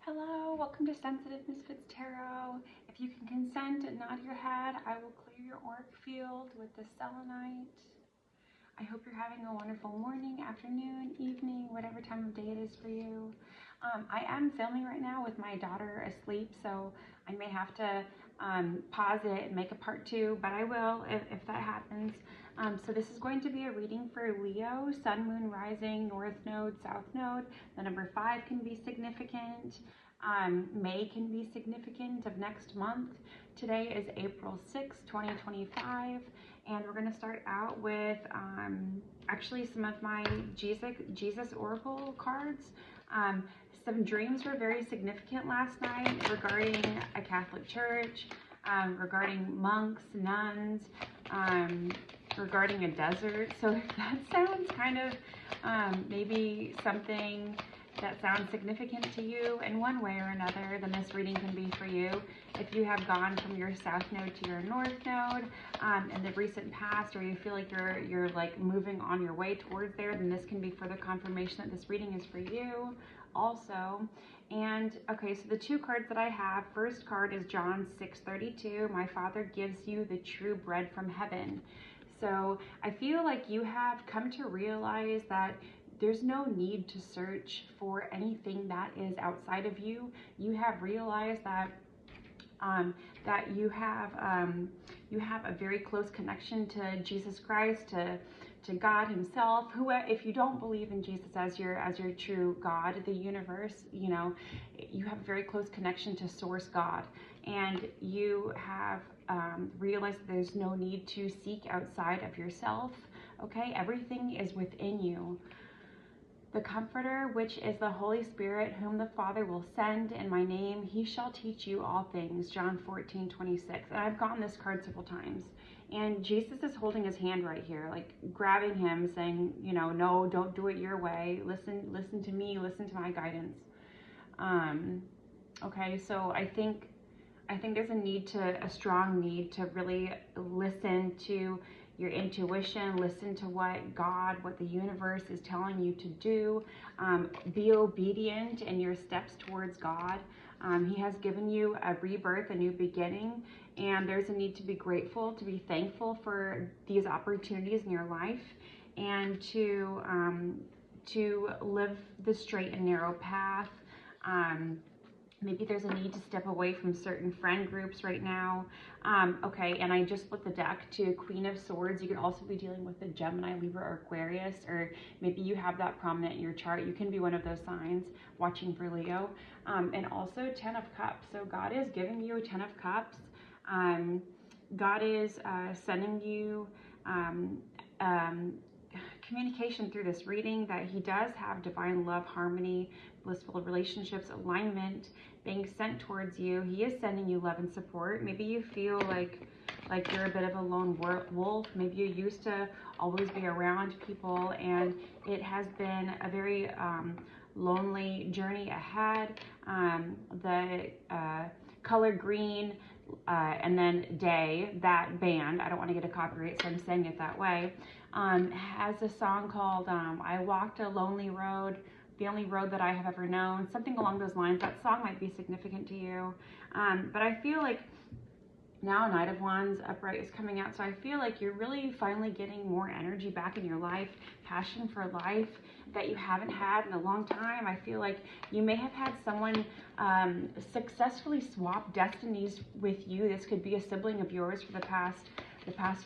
Hello, welcome to Sensitive Misfits Tarot. If you can consent and nod your head, I will clear your auric field with the selenite. I hope you're having a wonderful morning, afternoon, evening, whatever time of day it is for you. I am filming right now with my daughter asleep, so I may have to pause it and make a part two, but I will if that happens. So this is going to be a reading for Leo, Sun, Moon, Rising, North Node, South Node. The number 5 can be significant. May can be significant of next month. Today is April 6, 2025, and we're going to start out with actually some of my Jesus Oracle cards. Some dreams were very significant last night regarding a Catholic church, regarding monks, nuns, regarding a desert. So if that sounds kind of maybe something that sounds significant to you in one way or another, then this reading can be for you. If you have gone from your south node to your north node in the recent past, or you feel like you're like moving on your way towards there, then this can be further confirmation that this reading is for you also. And okay, so the two cards that I have, first card is John 6:32. My Father gives you the true bread from heaven. So I feel like you have come to realize that there's no need to search for anything that is outside of you. You have realized that that you have a very close connection to Jesus Christ, to God Himself. Who, if you don't believe in Jesus as your true God, the universe, you know, you have a very close connection to Source God, and you have realized that there's no need to seek outside of yourself. Okay, everything is within you. The Comforter, which is the Holy Spirit, whom the Father will send in my name, He shall teach you all things. John 14:26. And I've gotten this card several times. And Jesus is holding His hand right here, like grabbing him, saying, you know, no, don't do it your way. Listen to me. Listen to my guidance. Okay, so I think there's a strong need to really listen to your intuition, listen to what God, what the universe is telling you to do. Be obedient in your steps towards God. He has given you a rebirth, a new beginning, and there's a need to be grateful, to be thankful for these opportunities in your life, and to live the straight and narrow path. Maybe there's a need to step away from certain friend groups right now. Okay, and I just flipped the deck to Queen of Swords. You could also be dealing with the Gemini, Libra, or Aquarius, or maybe you have that prominent in your chart. You can be one of those signs, watching for Leo. And also Ten of Cups. So God is giving you a Ten of Cups. God is sending you communication through this reading that He does have divine love, harmony, blissful relationships, alignment being sent towards you. He is sending you love and support. Maybe you feel like you're a bit of a lone wolf. Maybe you used to always be around people, and it has been a very lonely journey ahead. The color green, and then Day, that band, I don't want to get a copyright, so I'm saying it that way, has a song called I Walked a Lonely Road, the only road that I have ever known, something along those lines. That song might be significant to you. But I feel like now Knight of Wands upright is coming out, so I feel like you're really finally getting more energy back in your life, passion for life that you haven't had in a long time. I feel like you may have had someone successfully swap destinies with you. This could be a sibling of yours for the past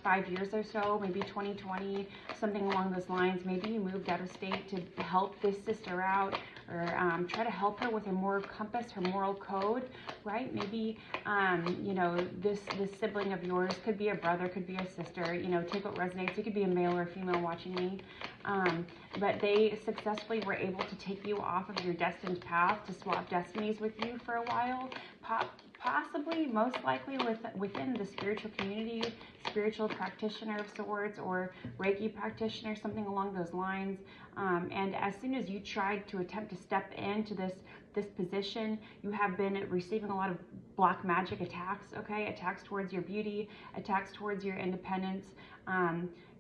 5 years or so, maybe 2020, something along those lines. Maybe you moved out of state to help this sister out, or try to help her with a moral compass, her moral code, right? Maybe, you know, this sibling of yours could be a brother, could be a sister, you know, take what resonates. It could be a male or a female watching me. But they successfully were able to take you off of your destined path, to swap destinies with you for a while, possibly, most likely within the spiritual community, spiritual practitioner of sorts, or Reiki practitioner, something along those lines. And as soon as you tried to attempt to step into this position, you have been receiving a lot of black magic attacks, okay? Attacks towards your beauty, attacks towards your independence,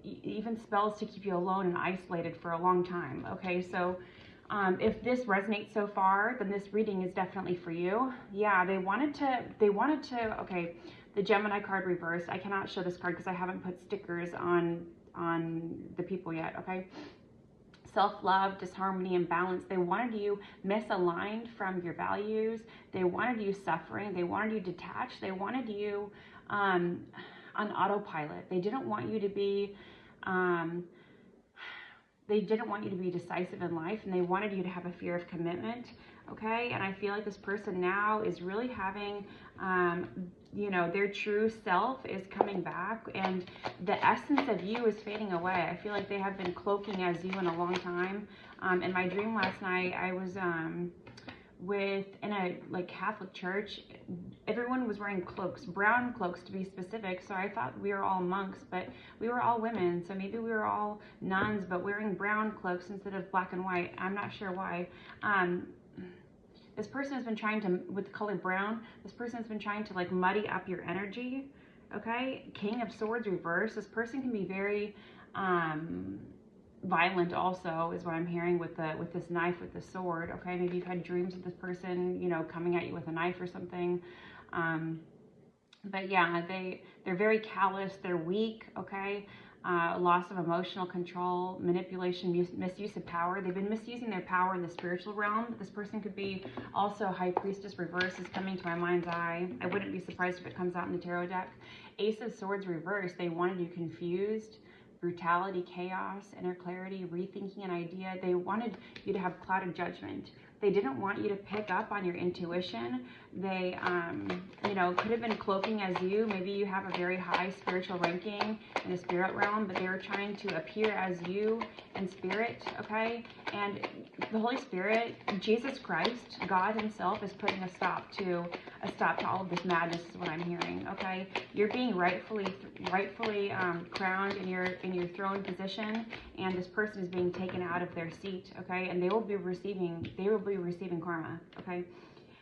even spells to keep you alone and isolated for a long time, okay? So If this resonates so far, then this reading is definitely for you. Yeah, they wanted to, okay, the Gemini card reversed. I cannot show this card because I haven't put stickers on the people yet, okay? Self-love, disharmony, imbalance. They wanted you misaligned from your values. They wanted you suffering. They wanted you detached. They wanted you on autopilot. They didn't want you to be decisive in life, and they wanted you to have a fear of commitment, okay? And I feel like this person now is really having, you know, their true self is coming back, and the essence of you is fading away. I feel like they have been cloaking as you in a long time. In my dream last night, I was in a like Catholic church. Everyone was wearing cloaks, brown cloaks to be specific. So I thought we were all monks, but we were all women. So maybe we were all nuns, but wearing brown cloaks instead of black and white. I'm not sure why. This person has been trying to, with the color brown, this person has been trying to like muddy up your energy. Okay, King of Swords reverse. This person can be very violent also, is what I'm hearing with this knife, with the sword. Okay, maybe you've had dreams of this person, you know, coming at you with a knife or something. But yeah, they're very callous, they're weak, okay? Loss of emotional control, manipulation, misuse of power. They've been misusing their power in the spiritual realm. This person could be also High Priestess reverse is coming to my mind's eye. I wouldn't be surprised if it comes out in the tarot deck. Ace of Swords reverse. They wanted you confused, brutality, chaos, inner clarity, rethinking an idea. They wanted you to have clouded judgment. They didn't want you to pick up on your intuition. They, you know, could have been cloaking as you. Maybe you have a very high spiritual ranking in the spirit realm, but they were trying to appear as you in spirit, okay? And the Holy Spirit, Jesus Christ, God himself is putting a stop to all of this madness is what I'm hearing, okay? You're being rightfully crowned in your throne position, and this person is being taken out of their seat, okay? And they will be receiving karma, okay?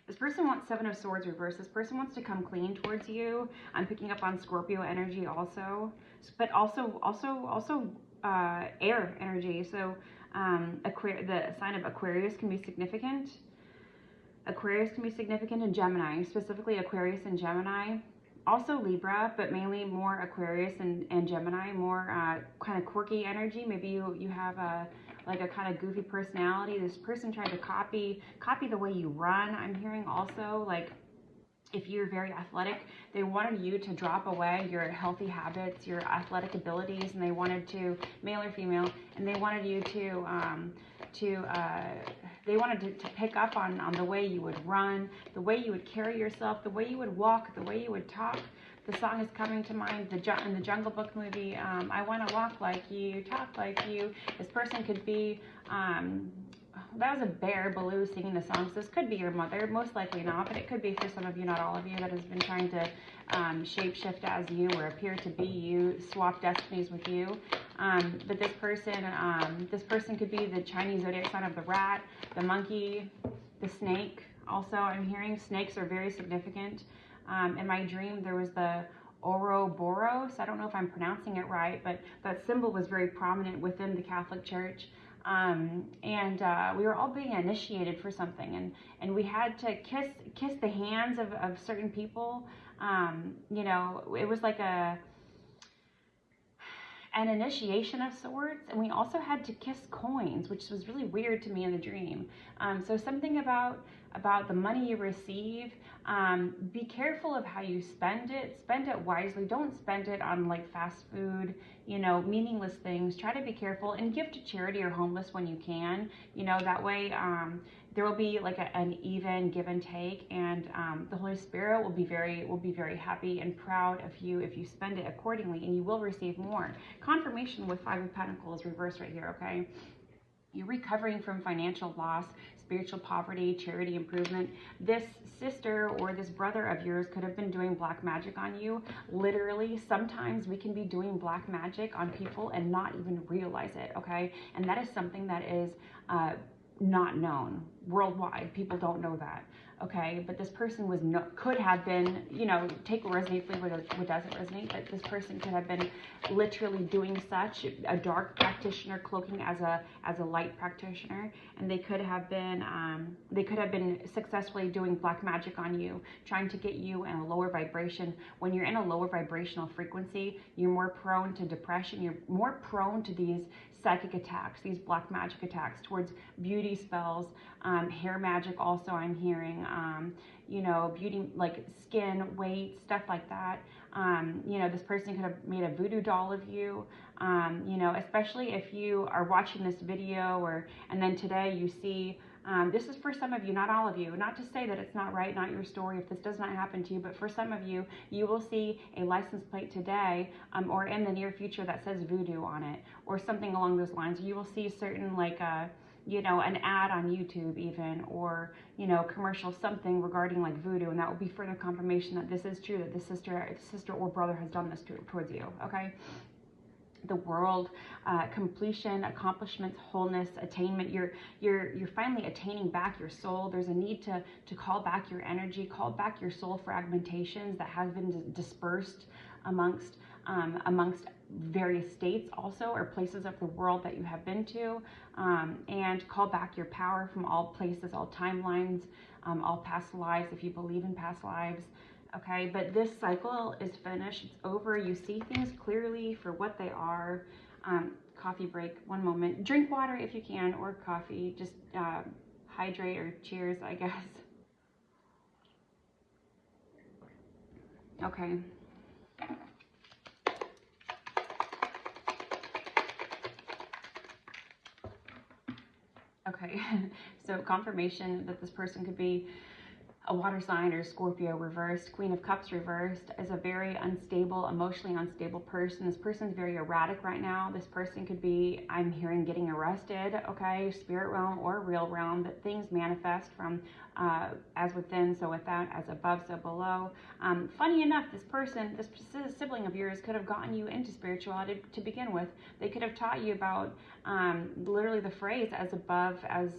This person wants Seven of Swords reversed. This person wants to come clean towards you. I'm picking up on Scorpio energy also, but also air energy. So the sign of Aquarius can be significant. Aquarius can be significant in Gemini, specifically Aquarius and Gemini. Also Libra, but mainly more Aquarius and Gemini, more kind of quirky energy. Maybe you have a kind of goofy personality. This person tried to copy the way you run. I'm hearing also, like, if you're very athletic, they wanted you to drop away your healthy habits, your athletic abilities, and they wanted to, male or female, and they wanted you to pick up on the way you would run, the way you would carry yourself, the way you would walk, the way you would talk. The song is coming to mind in the Jungle Book movie, I Want to Walk Like You, Talk Like You. This person could be, that was a bear, Baloo, singing the song. So this could be your mother, most likely not, but it could be for some of you, not all of you, that has been trying to shape-shift as you or appear to be you, swap destinies with you. But this person could be the Chinese zodiac sign of the rat, the monkey, the snake. Also, I'm hearing snakes are very significant. In my dream, there was the Ouroboros. I don't know if I'm pronouncing it right, but that symbol was very prominent within the Catholic Church. We were all being initiated for something, and we had to kiss the hands of certain people. You know, it was like an initiation of sorts, and we also had to kiss coins, which was really weird to me in the dream. So something about the money you receive, be careful of how you spend it wisely. Don't spend it on like fast food, you know, meaningless things. Try to be careful and give to charity or homeless when you can, you know, that way there will be like an even give and take, and the Holy Spirit will be very happy and proud of you if you spend it accordingly, and you will receive more. Confirmation with Five of Pentacles reversed right here, okay? You're recovering from financial loss, spiritual poverty, charity improvement. This sister or this brother of yours could have been doing black magic on you. Literally, sometimes we can be doing black magic on people and not even realize it, okay? And that is something that is not known. worldwide. People don't know that. Okay, but this person was could have been, you know, take what resonates, leave what doesn't resonate, but this person could have been literally doing such, a dark practitioner cloaking as a light practitioner, and they could have been successfully doing black magic on you, trying to get you in a lower vibration. When you're in a lower vibrational frequency, you're more prone to depression, you're more prone to these psychic attacks, these black magic attacks towards beauty spells, hair magic also I'm hearing, you know, beauty, like skin, weight, stuff like that. You know, this person could have made a voodoo doll of you, you know, especially if you are watching this video and then today you see, this is for some of you, not all of you, not to say that it's not right, not your story if this does not happen to you, but for some of you, you will see a license plate today, or in the near future that says voodoo on it, or something along those lines. You will see certain, like, you know, an ad on YouTube even, or, you know, commercial, something regarding like voodoo, and that will be further confirmation that this is true, that this sister or brother has done this towards you, okay? The world, completion, accomplishments, wholeness, attainment. You're finally attaining back your soul. There's a need to call back your energy, call back your soul fragmentations that has been dispersed amongst various states also, or places of the world that you have been to, and call back your power from all places, all timelines, all past lives, if you believe in past lives. Okay, but this cycle is finished, it's over. You see things clearly for what they are. Coffee break, one moment. Drink water if you can, or coffee, just hydrate, or cheers, I guess. Okay. Okay, so confirmation that this person could be a water sign, or Scorpio reversed. Queen of Cups reversed is a very unstable, emotionally unstable person. This person's very erratic right now. This person could be, I'm hearing, getting arrested, okay, spirit realm or real realm, that things manifest from as within, so without, as above, so below. Funny enough, this person, this sibling of yours, could have gotten you into spirituality to begin with. They could have taught you about literally the phrase as above, as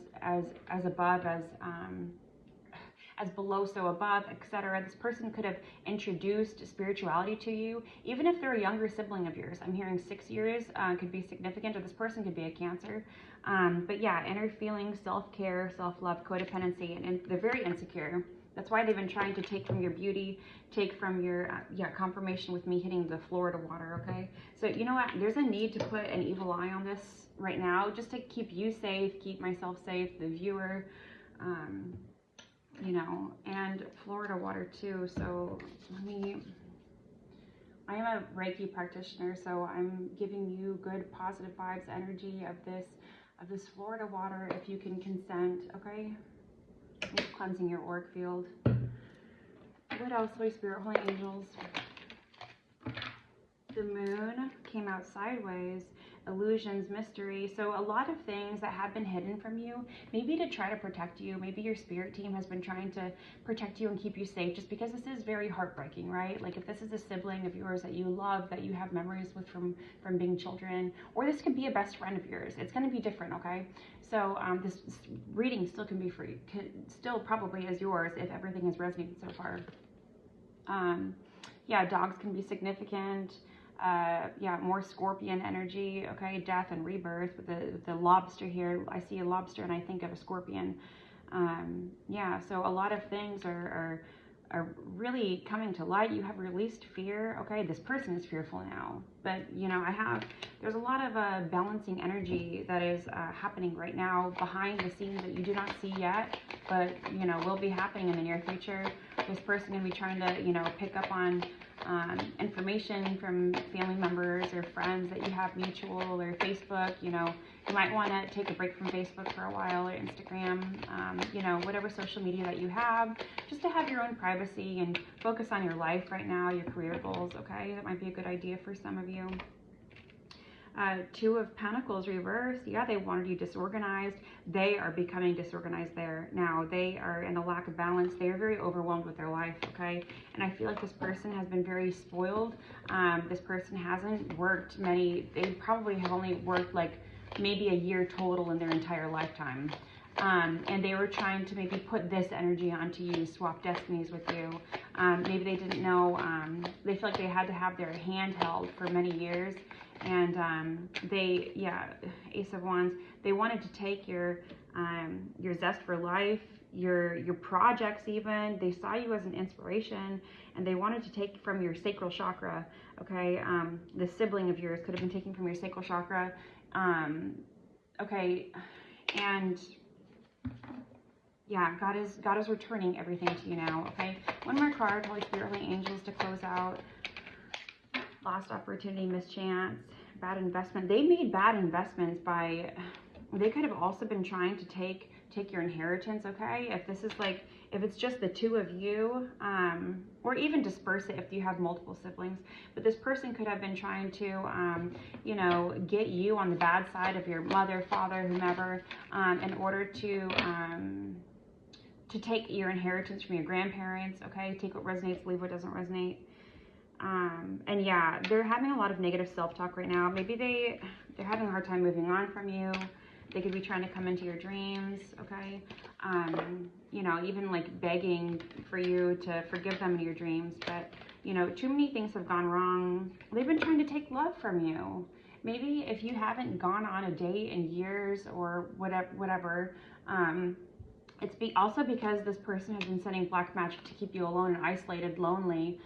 above, as below, so above, etc. This person could have introduced spirituality to you, even if they're a younger sibling of yours. I'm hearing 6 years could be significant, or this person could be a Cancer. But yeah, inner feelings, self-care, self-love, codependency, and they're very insecure. That's why they've been trying to take from your beauty, take from your, confirmation with me hitting the Florida water, okay? So you know what, there's a need to put an evil eye on this right now, just to keep you safe, keep myself safe, the viewer, you know, and Florida water too. So I am a Reiki practitioner, so I'm giving you good positive vibes, energy of this Florida water, if you can consent, okay? I'm cleansing your auric field. What else, Holy Spirit, Holy Angels? The moon came out sideways. Illusions, mystery. So a lot of things that have been hidden from you, maybe to try to protect you. Maybe your spirit team has been trying to protect you and keep you safe, just because this is very heartbreaking, right? Like if this is a sibling of yours that you love, that you have memories with from being children, or this could be a best friend of yours. It's going to be different, okay? So this reading still can be free, still probably is yours if everything has resonated so far. Yeah, dogs can be significant. Yeah, more Scorpion energy, okay, death and rebirth with the lobster here. I see a lobster and I think of a scorpion. Yeah, so a lot of things are really coming to light. You have released fear, okay? This person is fearful now, but you know, there's a lot of balancing energy that is happening right now behind the scenes that you do not see yet, but you know, will be happening in the near future. This person can be trying to, you know, pick up on information from family members or friends that you have mutual, or Facebook. You know, you might want to take a break from Facebook for a while, or Instagram, you know, whatever social media that you have, just to have your own privacy and focus on your life right now, your career goals, okay? That might be a good idea for some of you. Two of Pentacles reversed. Yeah, they wanted you disorganized. They are becoming disorganized there now. They are in a lack of balance. They are very overwhelmed with their life, okay? And I feel like this person has been very spoiled. This person hasn't worked they probably have only worked like maybe a year total in their entire lifetime. and they were trying to maybe put this energy onto you, swap destinies with you. Maybe they didn't know, they feel like they had to have their hand held for many years. And Ace of Wands, they wanted to take your zest for life, your projects even. They saw you as an inspiration, and they wanted to take from your sacral chakra, okay? The sibling of yours could have been taken from your sacral chakra, okay? And yeah, God is returning everything to you now, okay? One more card, Holy Spirit, Holy Angels, to close out. Lost opportunity, mischance, bad investment. They made bad investments by, they could have also been trying to take your inheritance, okay? If this is like, if it's just the two of you, or even disperse it if you have multiple siblings, but this person could have been trying to, you know, get you on the bad side of your mother, father, whomever, in order to take your inheritance from your grandparents, okay? Take what resonates, leave what doesn't resonate. And yeah, they're having a lot of negative self-talk right now. Maybe they're having a hard time moving on from you. They could be trying to come into your dreams, okay? You know, even like begging for you to forgive them in your dreams. But, you know, too many things have gone wrong. They've been trying to take love from you. Maybe if you haven't gone on a date in years or whatever, it's also because this person has been sending black magic to keep you alone and isolated, lonely.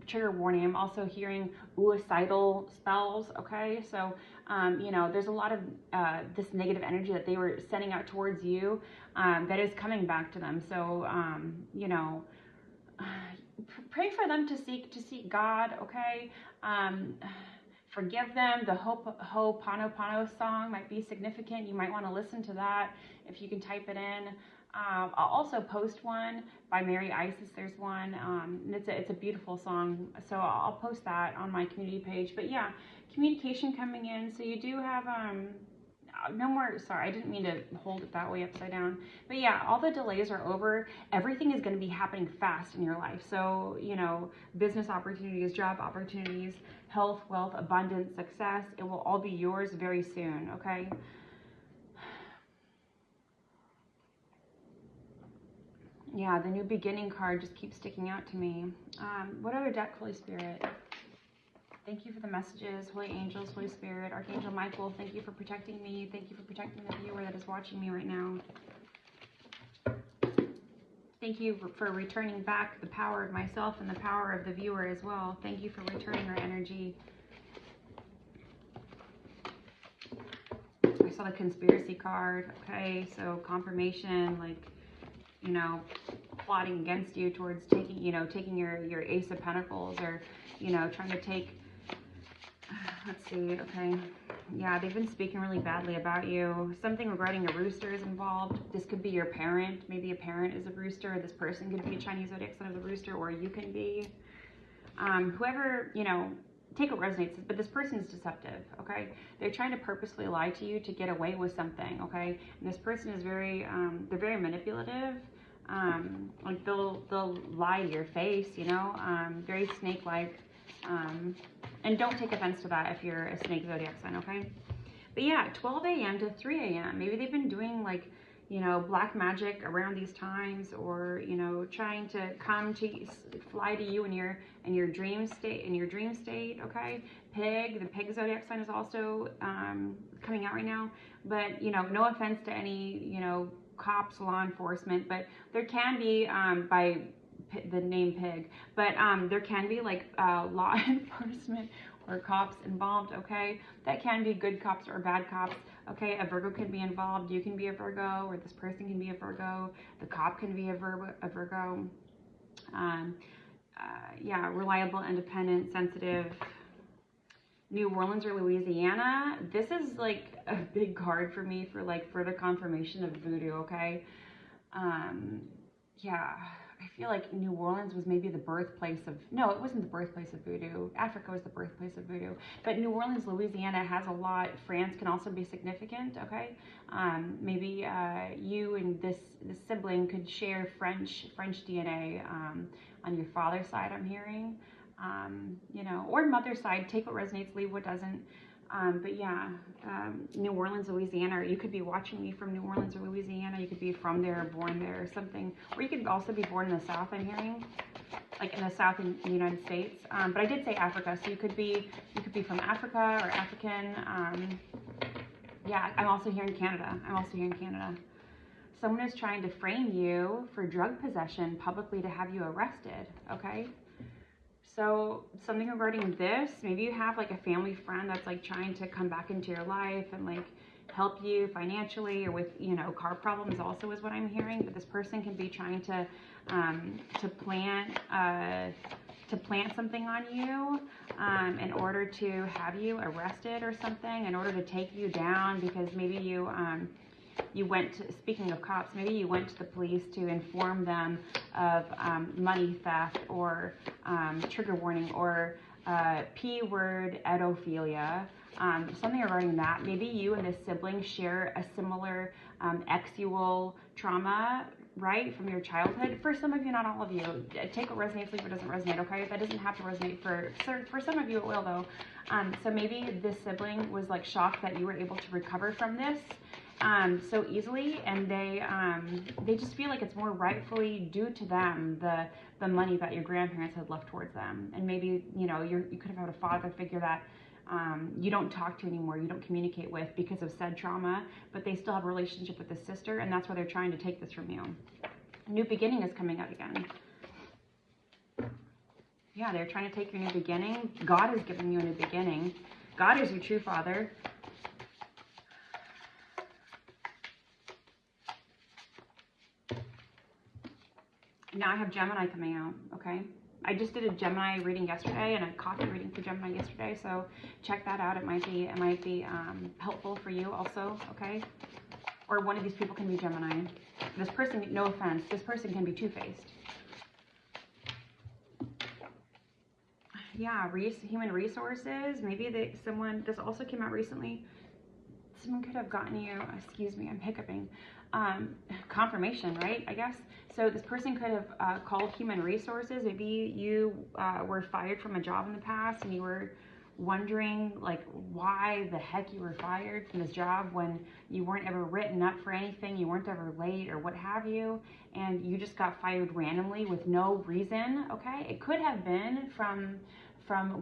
Trigger warning, I'm also hearing suicidal spells, okay? So, you know, there's a lot of this negative energy that they were sending out towards you that is coming back to them. So, you know, pray for them to seek God, okay? Forgive them. The Ho'oponopono song might be significant. You might want to listen to that if you can type it in. I'll also post one by Mary Isis. There's one, and it's a beautiful song. So I'll post that on my community page. But yeah, communication coming in. So you do have no more. Sorry, I didn't mean to hold it that way upside down. But yeah, all the delays are over. Everything is going to be happening fast in your life. So, you know, business opportunities, job opportunities, health, wealth, abundance, success, it will all be yours very soon, okay? Yeah, the new beginning card just keeps sticking out to me. What other deck, Holy Spirit? Thank you for the messages, Holy Angels, Holy Spirit, Archangel Michael, thank you for protecting me. Thank you for protecting the viewer that is watching me right now. Thank you for returning back the power of myself and the power of the viewer as well. Thank you for returning our energy. I saw the conspiracy card. Okay, so confirmation, like, you know, plotting against you towards taking, you know, taking your Ace of Pentacles, or, you know, trying to take, let's see, okay. Yeah, they've been speaking really badly about you. Something regarding a rooster is involved. This could be your parent. Maybe a parent is a rooster. This person could be a Chinese zodiac sign of the rooster, or you can be. Whoever, you know, take what resonates, but this person is deceptive, okay? They're trying to purposely lie to you to get away with something, okay? And this person is very, they're very manipulative. Like they'll lie to your face, you know, very snake-like. And don't take offense to that if you're a snake zodiac sign, okay? But yeah, 12 a.m. to 3 a.m. Maybe they've been doing, like, you know, black magic around these times, or, you know, trying to fly to you in your dream state, okay? Pig, the pig zodiac sign is also coming out right now. But, you know, no offense to any, you know, cops, law enforcement, but there can be, by the name pig, but there can be, like, law enforcement or cops involved, okay? That can be good cops or bad cops, okay? A Virgo can be involved. You can be a Virgo, or this person can be a Virgo. The cop can be a Virgo. Yeah, reliable, independent, sensitive. New Orleans or Louisiana. This is like a big card for me for, like, further confirmation of voodoo, okay? Yeah, I feel like New Orleans was maybe the birthplace of, no, it wasn't the birthplace of voodoo. Africa was the birthplace of voodoo. But New Orleans, Louisiana has a lot. France can also be significant, okay? Maybe you and this sibling could share French DNA on your father's side, I'm hearing. You know, or mother's side, take what resonates, leave what doesn't. But yeah, New Orleans, Louisiana, or you could be watching me from New Orleans or Louisiana. You could be from there, born there, or something. Or you could also be born in the South, I'm hearing, like in the South in the United States. But I did say Africa, so you could be from Africa or African. Yeah, I'm also here in Canada. Someone is trying to frame you for drug possession publicly to have you arrested, okay? So something regarding this, maybe you have like a family friend that's like trying to come back into your life and like help you financially or with, you know, car problems also is what I'm hearing. But this person can be trying to plant something on you in order to have you arrested or something, in order to take you down, because maybe you went to, speaking of cops, maybe you went to the police to inform them of money theft or trigger warning or P word edophilia, something regarding that. Maybe you and this sibling share a similar exual trauma, right, from your childhood. For some of you, not all of you. Take what resonates, leave what doesn't resonate, okay? That doesn't have to resonate for some of you, it will though. So maybe this sibling was like shocked that you were able to recover from this so easily, and they just feel like it's more rightfully due to them, the money that your grandparents had left towards them. And maybe, you know, you could have had a father figure that you don't talk to anymore, you don't communicate with because of said trauma, but they still have a relationship with the sister, and that's why they're trying to take this from you. A new beginning is coming out again. Yeah, they're trying to take your new beginning. God is giving you a new beginning. God is your true father. Now I have Gemini coming out, okay? I just did a Gemini reading yesterday and a coffee reading for Gemini yesterday, so check that out. It might be helpful for you also, okay? Or one of these people can be Gemini. This person, no offense, this person can be two-faced. Yeah, human resources. Maybe this also came out recently. Someone could have gotten you, excuse me, I'm hiccuping, confirmation, right, I guess. So this person could have called human resources. Maybe you were fired from a job in the past and you were wondering like why the heck you were fired from this job when you weren't ever written up for anything, you weren't ever late or what have you, and you just got fired randomly with no reason, okay? It could have been from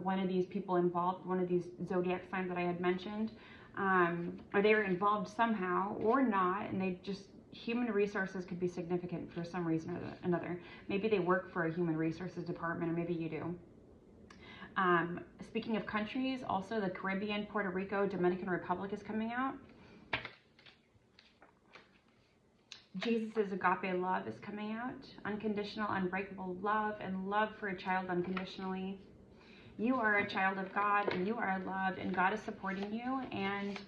one of these people involved, one of these zodiac signs that I had mentioned. Or they were involved somehow or not, and they just, human resources could be significant for some reason or another. Maybe they work for a human resources department, or maybe you do. Speaking of countries, also the Caribbean, Puerto Rico, Dominican Republic is coming out. Jesus' agape love is coming out. Unconditional, unbreakable love, and love for a child unconditionally. You are a child of God, and you are loved, and God is supporting you and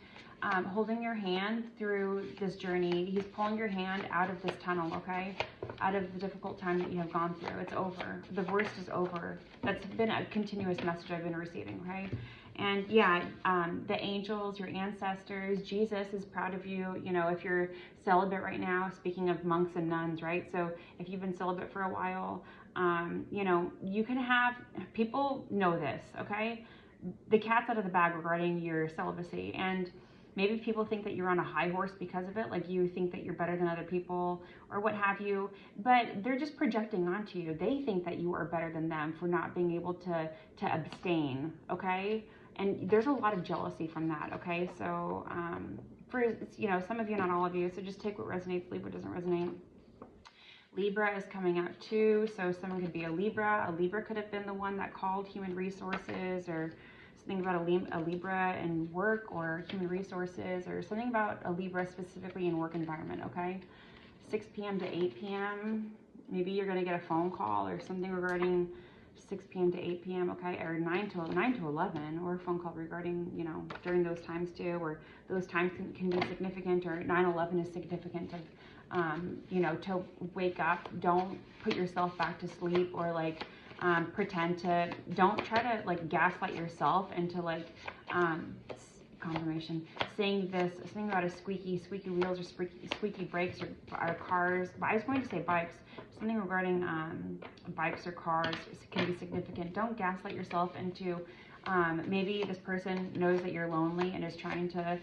holding your hand through this journey. He's pulling your hand out of this tunnel, okay? Out of the difficult time that you have gone through. It's over. The worst is over. That's been a continuous message I've been receiving, okay? And yeah, the angels, your ancestors, Jesus is proud of you. You know, if you're celibate right now, speaking of monks and nuns, right? So if you've been celibate for a while, you know, you can have, people know this, okay? The cat's out of the bag regarding your celibacy. And maybe people think that you're on a high horse because of it, like you think that you're better than other people or what have you, but they're just projecting onto you. They think that you are better than them for not being able to abstain, okay? And there's a lot of jealousy from that, okay? So, for, you know, some of you, not all of you, so just take what resonates, leave what doesn't resonate. Libra is coming out too, so someone could be a Libra. A Libra could have been the one that called human resources, or something about a Libra in work or human resources, or something about a Libra specifically in work environment, okay? 6 p.m. to 8 p.m. Maybe you're going to get a phone call or something regarding 6 p.m. to 8 p.m., okay? Or 9 to 11, or a phone call regarding, you know, during those times too, or those times can be significant, or 9/11 is significant of, you know, to wake up. Don't put yourself back to sleep, or like pretend to, don't try to like gaslight yourself into like confirmation saying this, something about a squeaky wheels or squeaky brakes or cars. But I was going to say bikes, something regarding bikes or cars can be significant. Don't gaslight yourself into Maybe this person knows that you're lonely and is trying to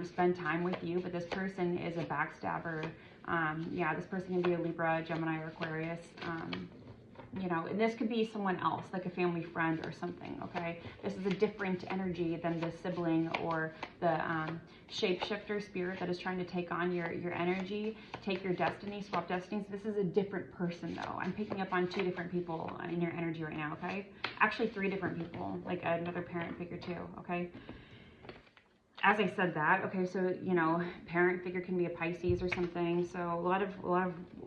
spend time with you, but this person is a backstabber. Yeah, this person can be a Libra, Gemini, or Aquarius. You know, and this could be someone else, like a family friend or something, okay? This is a different energy than the sibling or the shapeshifter spirit that is trying to take on your energy, take your destiny, swap destinies. This is a different person, though. I'm picking up on 2 different people in your energy right now, okay? Actually, 3 different people, like another parent figure, too, okay? As I said that, okay, so, you know, parent figure can be a Pisces or something. So a lot of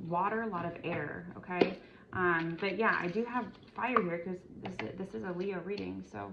water, a lot of air, okay? But yeah, I do have fire here because this is a Leo reading. So